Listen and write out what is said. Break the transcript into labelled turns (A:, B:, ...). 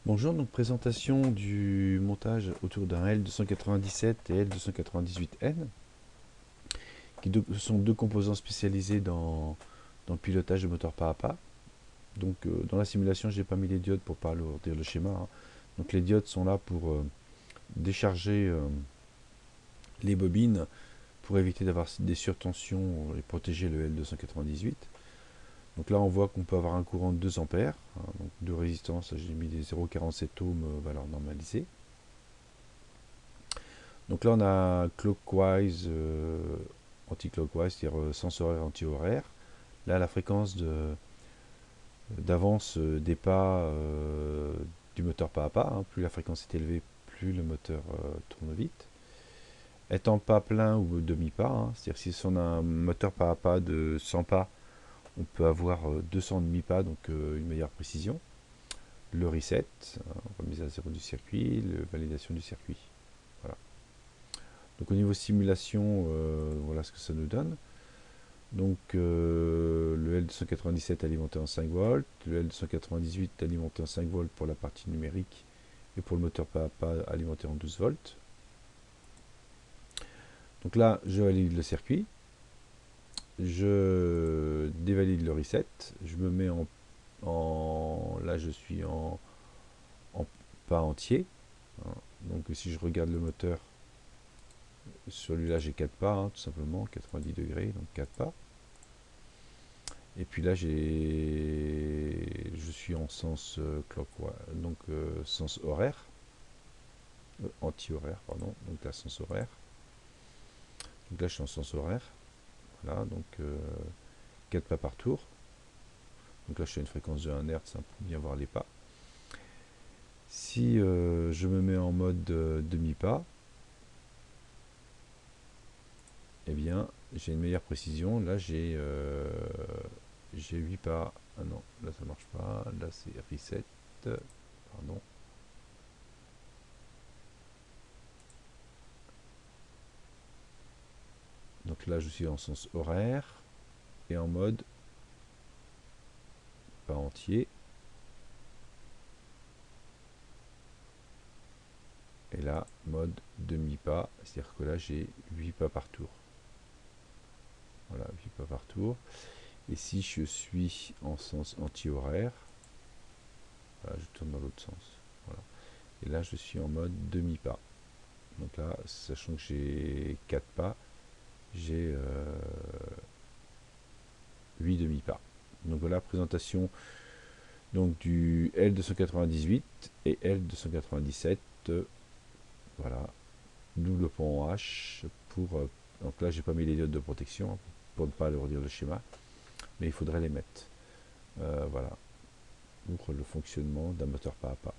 A: Bonjour, donc présentation du montage autour d'un L297 et L298N, sont deux composants spécialisés dans le pilotage de moteurs pas à pas. Donc dans la simulation, j'ai pas mis les diodes pour pas alourdir le schéma, hein. Donc les diodes sont là pour décharger les bobines pour éviter d'avoir des surtensions et protéger le L298. Donc là, on voit qu'on peut avoir un courant de 2 ampères, hein, donc de résistance. J'ai mis des 0,47 ohms, valeur normalisée. Donc là, on a clockwise, anti-clockwise, c'est-à-dire sens horaire, anti-horaire. Là, la fréquence d'avance des pas du moteur pas à pas, hein. Plus la fréquence est élevée, plus le moteur tourne vite. Étant pas plein ou demi-pas, hein, c'est-à-dire si on a un moteur pas à pas de 100 pas, on peut avoir 200 demi-pas, donc une meilleure précision. Le reset, hein, remise à zéro du circuit, la validation du circuit. Voilà. Donc au niveau simulation, voilà ce que ça nous donne. Donc le L297 alimenté en 5 volts, le L298 alimenté en 5 volts pour la partie numérique et pour le moteur pas à pas alimenté en 12 volts. Donc là, je valide le circuit, je dévalide le reset, je me mets là je suis en pas entier, hein. Donc si je regarde le moteur, celui-là j'ai 4 pas, hein, tout simplement, 90 degrés, donc 4 pas. Et puis là, je suis en sens clockwise, donc sens horaire, anti-horaire, pardon, donc là, sens horaire. Donc là, je suis en sens horaire, voilà, donc 4 pas par tour. Donc là, je suis à une fréquence de 1 Hz, hein, pour bien voir les pas. Si je me mets en mode demi-pas, eh bien, j'ai une meilleure précision. Là, j'ai 8 pas. Ah non, là, ça marche pas. Là, c'est reset. Pardon. Donc là, je suis en sens horaire et en mode pas entier. Et là, mode demi-pas, c'est-à-dire que là, j'ai 8 pas par tour. Voilà, 8 pas par tour. Et si je suis en sens anti-horaire, voilà, je tourne dans l'autre sens. Voilà. Et là, je suis en mode demi-pas. Donc là, sachant que j'ai 4 pas, j'ai 8 demi-pas. Donc voilà, présentation donc, du L298 et L297. Voilà, double pont en H pour. Donc là, j'ai pas mis les diodes de protection, hein, pour ne pas alourdir le schéma, mais il faudrait les mettre. Voilà, pour le fonctionnement d'un moteur pas à pas.